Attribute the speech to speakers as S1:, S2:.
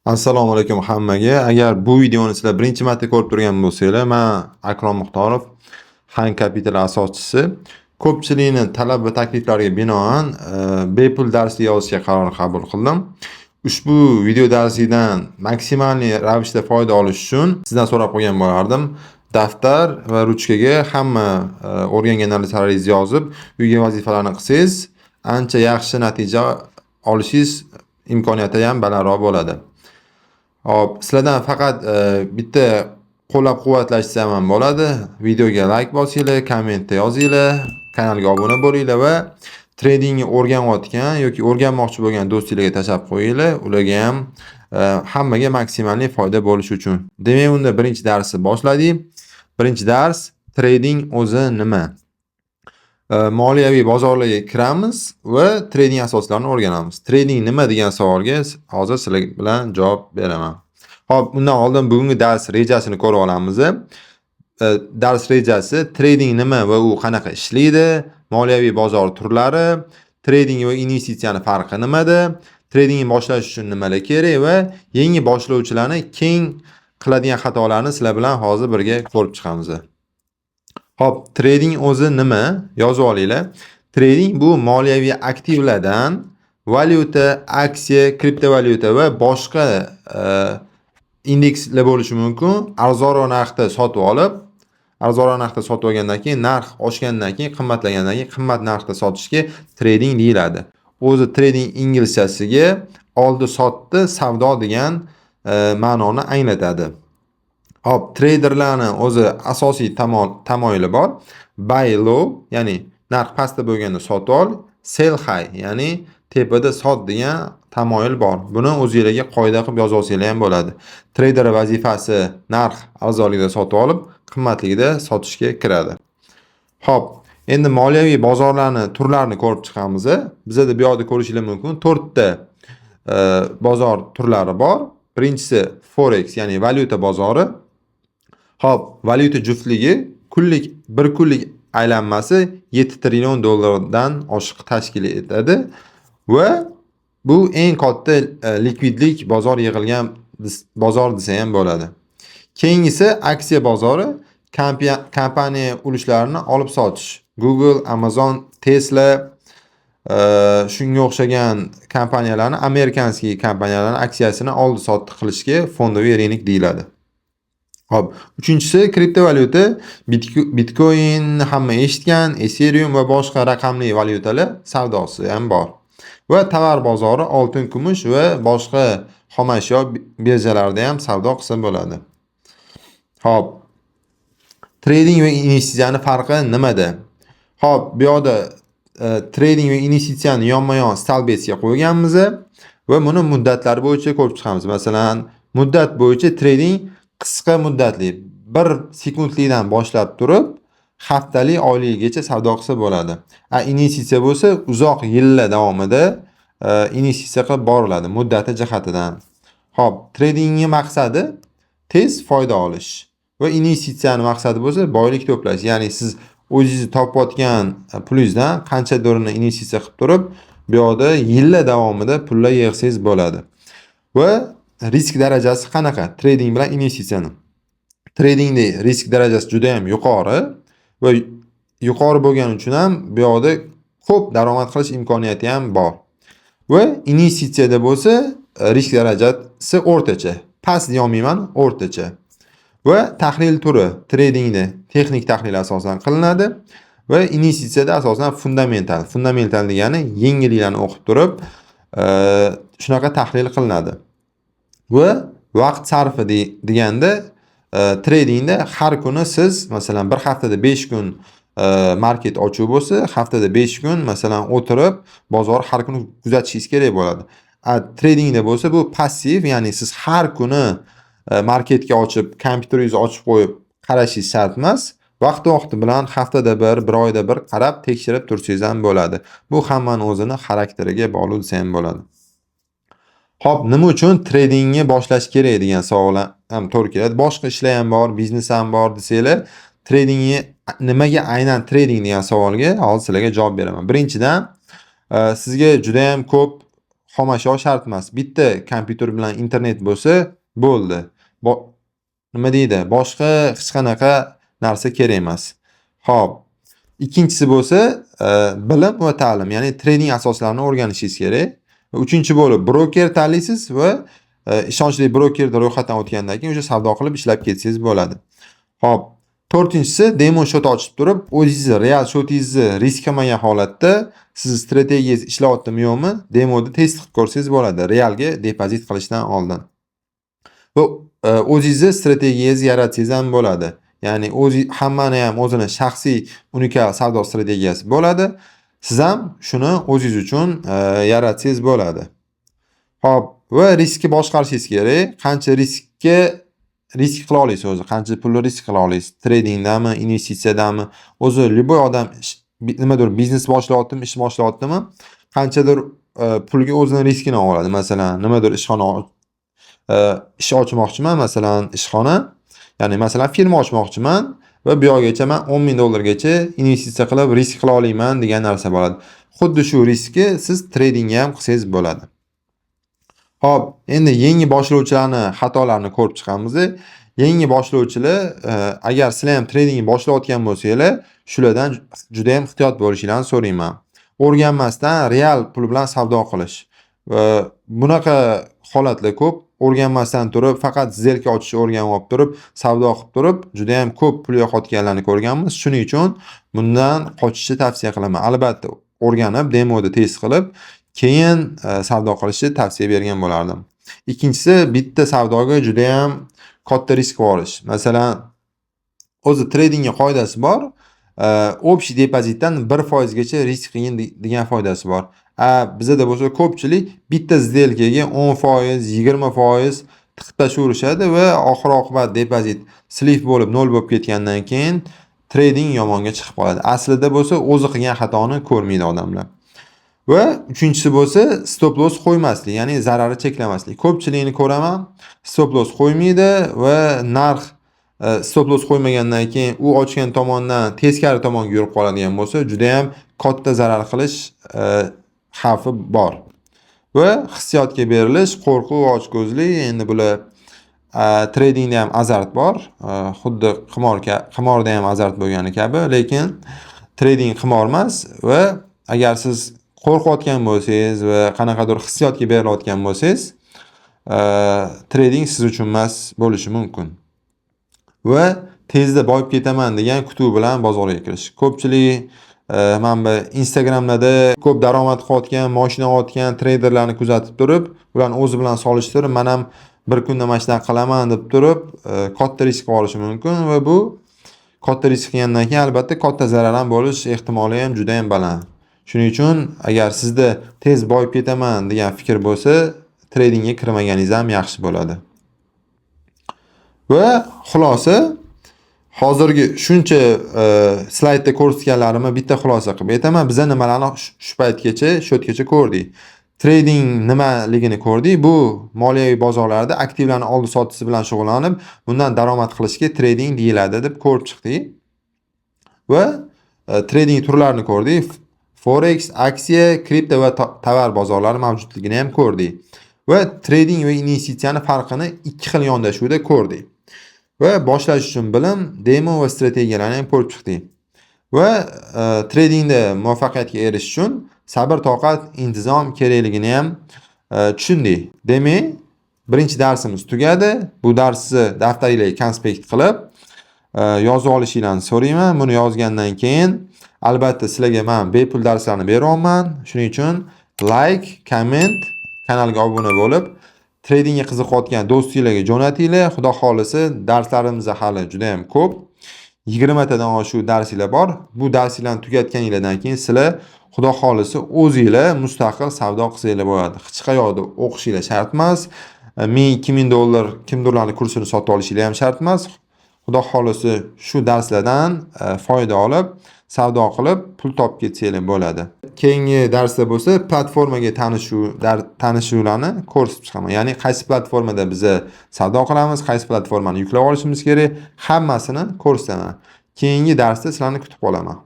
S1: Assalomu alaykum hammaga. Agar bu videoni sizlar birinchi marta ko'rib turgan bo'lsanglar, men Akrom Muxtorov, Han Capital asoschisi. Ko'pchilikning talab va takliflariga binoan bepul darslik yozishga qaror qabul qildim. Ushbu video darsidan maksimal ravishda foyda olish uchun sizdan so'rab qo'ygan bo'lardim. Daftar va ruchkaga hamma o'rgangan narsalaringizni yozib, uyga vazifalarni qilsangiz, ancha yaxshi natija olishingiz imkoniyati ham balandroq bo'ladi. Hop, sizlardan faqat bitta qo'llab-quvvatlashsam ham bo'ladi. Videoga like bosinglar, kommentda yozinglar, kanalga obuna bo'linglar va tradingni o'rganayotgan yoki o'rganmoqchi bo'lgan do'stinglarga tashlab qo'yinglar. Ularga ham hammaga maksimal foyda bo'lishi uchun. Demak, unda birinchi darsni boshladik. Birinchi dars trading o'zi nima? Moliyaviy bozorlarga kiramiz va trading asoslarini o'rganamiz. Trading nima degan savolga hozir sizlar bilan javob beraman. Xo'p, undan oldin bugungi dars rejasini ko'rib olamiz. Dars rejasi trading nima va u qanaqa ishlaydi, moliyaviy bozor turlari, trading va investitsiyaning farqi nimada, tradingni boshlash uchun nimalar kerak va yangi boshlovchilarni keng qiladigan xatolarni sizlar bilan hozir birga ko'rib chiqamiz. Hop, trading o'zi nima? Yozib olinglar. Trading bu moliyaviy aktivlardan valyuta, aksiya, kriptovalyuta va boshqa indekslar bo'lishi mumkin. Arzonroq narxda sotib olib, arzonroq narxda sotib olgandan keyin narx oshgandan keyin qimmatlagandan keyin qimmat narxda sotishga trading deyiladi. O'zi trading inglizchasiga oldi sotdi savdo degan ma'noni anglatadi. Hop, traderlarning o'zi asosiy tamoyili bor. Buy low, ya'ni narx pastda bo'lganda sotib ol, sell high, ya'ni tepada sot degan tamoyil bor. Buni o'zingizlarga qoida qilib yozib olsanglar ham bo'ladi. Trader vazifasi narx arzonligida sotib olib, qimmatligida sotishga kiradi. Hop, endi moliyaviy bozorlarning turlarini ko'rib chiqamiz. Bizda bu yoqda ko'rishingiz mumkin 4 ta bozor turlari bor. Birinchisi forex, ya'ni valyuta bozori. Hop, valyuta juftligi bir kunlik aylanmasi 7 trillion dollardan oshiq tashkil etadi va bu eng katta likvidlik bozor yig'ilgan bozor desa ham bo'ladi. Keyingisi aksiya bozori, kompaniya ulushlarini olib sotish. Google, Amazon, Tesla shunga o'xshagan kompaniyalarni, amerikanskiy kompaniyalarning aksiyasini oldi sotdi qilishga fondoviy rinek deyiladi. Hop, uchinchisi kriptovalyuta, Bitcoin hamma eshitgan, Ethereum va boshqa raqamli valyutalar savdosi ham bor. Va tovar bozori oltin, kumush va boshqa xomashyo birjalarida ham savdo qilsa bo'ladi. Hop, trading va investitsiyaning farqi nimada? Hop, bu yoqda trading va investitsiyani yonma-yon stolbetsga qo'yganmiz va buni muddatlari bo'yicha ko'rib chiqamiz. Masalan, muddat bo'yicha trading qisqa muddatli 1 sekundlikdan boshlab turib haftalik, oylikgacha savdo qilsa bo'ladi. Investitsiya bo'lsa uzoq yillar davomida investitsiya qilib boriladi muddati jihatidan. Hop, tradingning maqsadi tez foyda olish va investitsiyaning maqsadi bo'lsa boylik to'plash. Ya'ni siz o'zingiz topayotgan pulingizdan qanchadorini investitsiya qilib turib, bu yoqda yillar davomida pullar yig'sangiz bo'ladi. Va risk darajasi qanaqa? Trading bilan investitsiyani. Tradingda risk darajasi juda ham yuqori va yuqori bo'lgani uchun ham bu yoqda ko'p daromad qilish imkoniyati ham bor. Va investitsiyada bo'lsa risk darajasi o'rtacha. Past deyolmayman, o'rtacha. Va tahlil turi tradingda texnik tahlil asosan qilinadi va investitsiyada asosan fundamental. Fundamental degani yengilliklarni o'qib turib shunaqa tahlil qilinadi. Va vaqt sarfi deganda tradingda har kuni siz masalan bir haftada 5 kun market ochiq bo'lsa, haftada 5 kun masalan o'tirib bozor har kuni kuzatishingiz kerak bo'ladi. Tradingda bo'lsa bu passiv, ya'ni siz har kuni marketga ochib, kompyuteringizni ochib qo'yib qarashingiz shart emas. Vaqti bilan haftada bir oyda bir qarab tekshirib tursangiz ham bo'ladi. Bu hammaning o'zini xarakteriga bog'liq desa ham bo'ladi. Hop, nima uchun tradingni boshlash kerak degan savol ham to'g'ri keladi. Boshqa ishlar ham bor, biznes ham bor desanglar, tradingni nimaga aynan trading degan savolga hozir sizlarga javob beraman. Birinchidan, sizga juda ham ko'p xomashyo shart emas. Bitta kompyuter bilan internet bo'lsa bo'ldi. Nima deydi? Boshqa hech qanaqa narsa kerak emas. Xo'p. Ikkinchisi bo'lsa, bilim va ta'lim, ya'ni trading asoslarini o'rganishingiz kerak. Uchinchi bo'lib broker tanlaysiz va ishonchli brokerda ro'yxatdan o'tgandan keyin o'sha savdo qilib ishlab ketsangiz bo'ladi. Xo'p, to'rtinchisi demo shot ochib turib, o'zingizni real shotingizni risk qilmagan holatda siz strategiyangiz ishlayaptimi yo'qmi, demoda test qilib ko'rsangiz bo'ladi, realga depozit qilishdan oldin. Va o'zingizni strategiyangizni yaratsangiz ham bo'ladi. Ya'ni hammani ham o'zini shaxsiy unikal savdo strategiyasi bo'ladi. Siz ham shuni o'zingiz uchun yaratsangiz bo'ladi. Xo'p, va riskni boshqarishingiz kerak. Qancha risk qila olasiz o'zi, qancha pulni risk qila olasiz? Tradingdami, investitsiyadami? O'zi liboy odam nimadir biznes boshlayaptimi, ish boshlayaptimi, qanchadir pulga o'zini riskini oladi. Masalan, nimadir ish ochmoqchiman, masalan, ishxona, ya'ni masalan firma ochmoqchiman va bu yoqgacha men $10,000 investitsiya qilib risk qila olaman degan narsa bo'ladi. Xuddi shu riskni siz tradingga ham qilsangiz bo'ladi. Xo'p, endi yangi boshlovchilarni xatolarini ko'rib chiqamiz. Yangi boshlovchilar agar sizlar ham tradingni boshlayotgan bo'lsanglar, shulardan juda ham ehtiyot bo'lishingizni so'rayman. O'rganmasdan real pul bilan savdo qilish. Bunaqa holatlar ko'p. O'rganmasdan turib, faqat zelka ochishni o'rganib olib turib, savdo qilib turib, juda ham ko'p pul yo'qotganlarni ko'rganmiz. Shuning uchun bundan qochishni tavsiya qilaman. Albatta, o'rganib, demoda test qilib, keyin savdo qilishni tavsiya bergan bo'lardim. Ikkinchisi, bitta savdoga juda ham katta risk olish. Masalan, o'zi tradingga qoidasi bor. Общий depozitdan 1% gacha risk qiyin degan foydasi bor. Bizda bo'lsa ko'pchilik bitta сделкаga 10%, 20% tiqib tashlayverishadi va oxir-oqibat depozit slif bo'lib 0 bo'lib ketgandan keyin trading yomonga chiqib qoladi. Aslida bo'lsa o'zi qilgan xatoni ko'rmaydi odamlar. Va uchinchisi bo'lsa stop loss qo'ymaslik, ya'ni zararni cheklamaslik. Ko'pchilikni ko'raman, stop loss qo'ymaydi va narx stop loss qo'ymagandan keyin u ochgan tomondan teskari tomonga yurib qoladigan bo'lsa, juda ham katta zarar qilish xavfi bor. Va hissiyotga berilish, qo'rquv, ochko'zlik, endi bular tradingda ham azart bor. Xuddi qimorda ham azart bo'lgani kabi, lekin trading qimor emas va agar siz qo'rqayotgan bo'lsangiz va qanaqadir hissiyotga berilayotgan bo'lsangiz, trading siz uchun emas bo'lishi mumkin. Va tezda boyib ketaman degan kutuv bilan bozorga kirish. Ko'pchilik mana bu Instagramda ko'p daromad qilayotgan, mashina olayotgan treyderlarni kuzatib turib, ularni o'zi bilan solishtirib, men ham bir kunda mana shunday qilaman deb turib, katta risk olishi mumkin va bu katta risk qilgandan keyin albatta katta zarar ham bo'lish ehtimoli ham juda ham baland. Shuning uchun agar sizda tez boyib ketaman degan fikr bo'lsa, tradingga kirmaganingiz ham yaxshi bo'ladi. Va xulosa, hozirgi shuncha slaydda ko'rsatganlarimni bitta xulosa qilib aytaman. Biz nimalarni shu paytgacha, shotgacha ko'rdik. Trading nimaligini ko'rdik. Bu moliyaviy bozorlarda aktivlarning oldi sotisi bilan shug'ullanib, bundan daromad qilishga trading deyiladi deb ko'rib chiqdik. Va trading turlarini ko'rdik. Forex, aksiya, kripto va tovar bozorlari mavjudligini ham ko'rdik. Va trading va investitsiyani farqini ikki xil yondashuvda ko'rdik. Va boshlash uchun bilim, demo va strategiyalarni ham ko'rib chiqdik. Va tradingda muvaffaqiyatga erishish uchun sabr, toqat, intizom kerakligini ham tushundik. Demak, birinchi darsimiz tugadi. Bu darsni daftaringizga konspekt qilib yozib olishingizni so'rayman. Buni yozgandan keyin albatta sizlarga men bepul darslarni beryapman. Shuning uchun like, komment, kanalga obuna bo'lib, tradingga qiziqayotgan do'stinglarga jo'natinglar. Xudo xolisi darslarimiz hali juda ham ko'p. 20 tadan oshiq darslar bor. Bu darslarni tugatganingizdan keyin sizlar xudo xolisi o'zingizlar mustaqil savdo qilsanglar bo'ladi. Hech qayoqda o'qishinglar shart emas. $1000-$2000 kimdirlarning kursini sotib olishinglar ham shart emas. Xudo xolisi shu darslardan foyda olib, savdo qilib, pul topib ketsanglar bo'ladi. Keyingi darsda bo'lsa, platformaga tanishuvlarni ko'rsatib chiqaman. Ya'ni qaysi platformada biz savdo qilamiz, qaysi platformani yuklab olishimiz kerak, hammasini ko'rsataman. Keyingi darsda sizlarni kutib qolaman.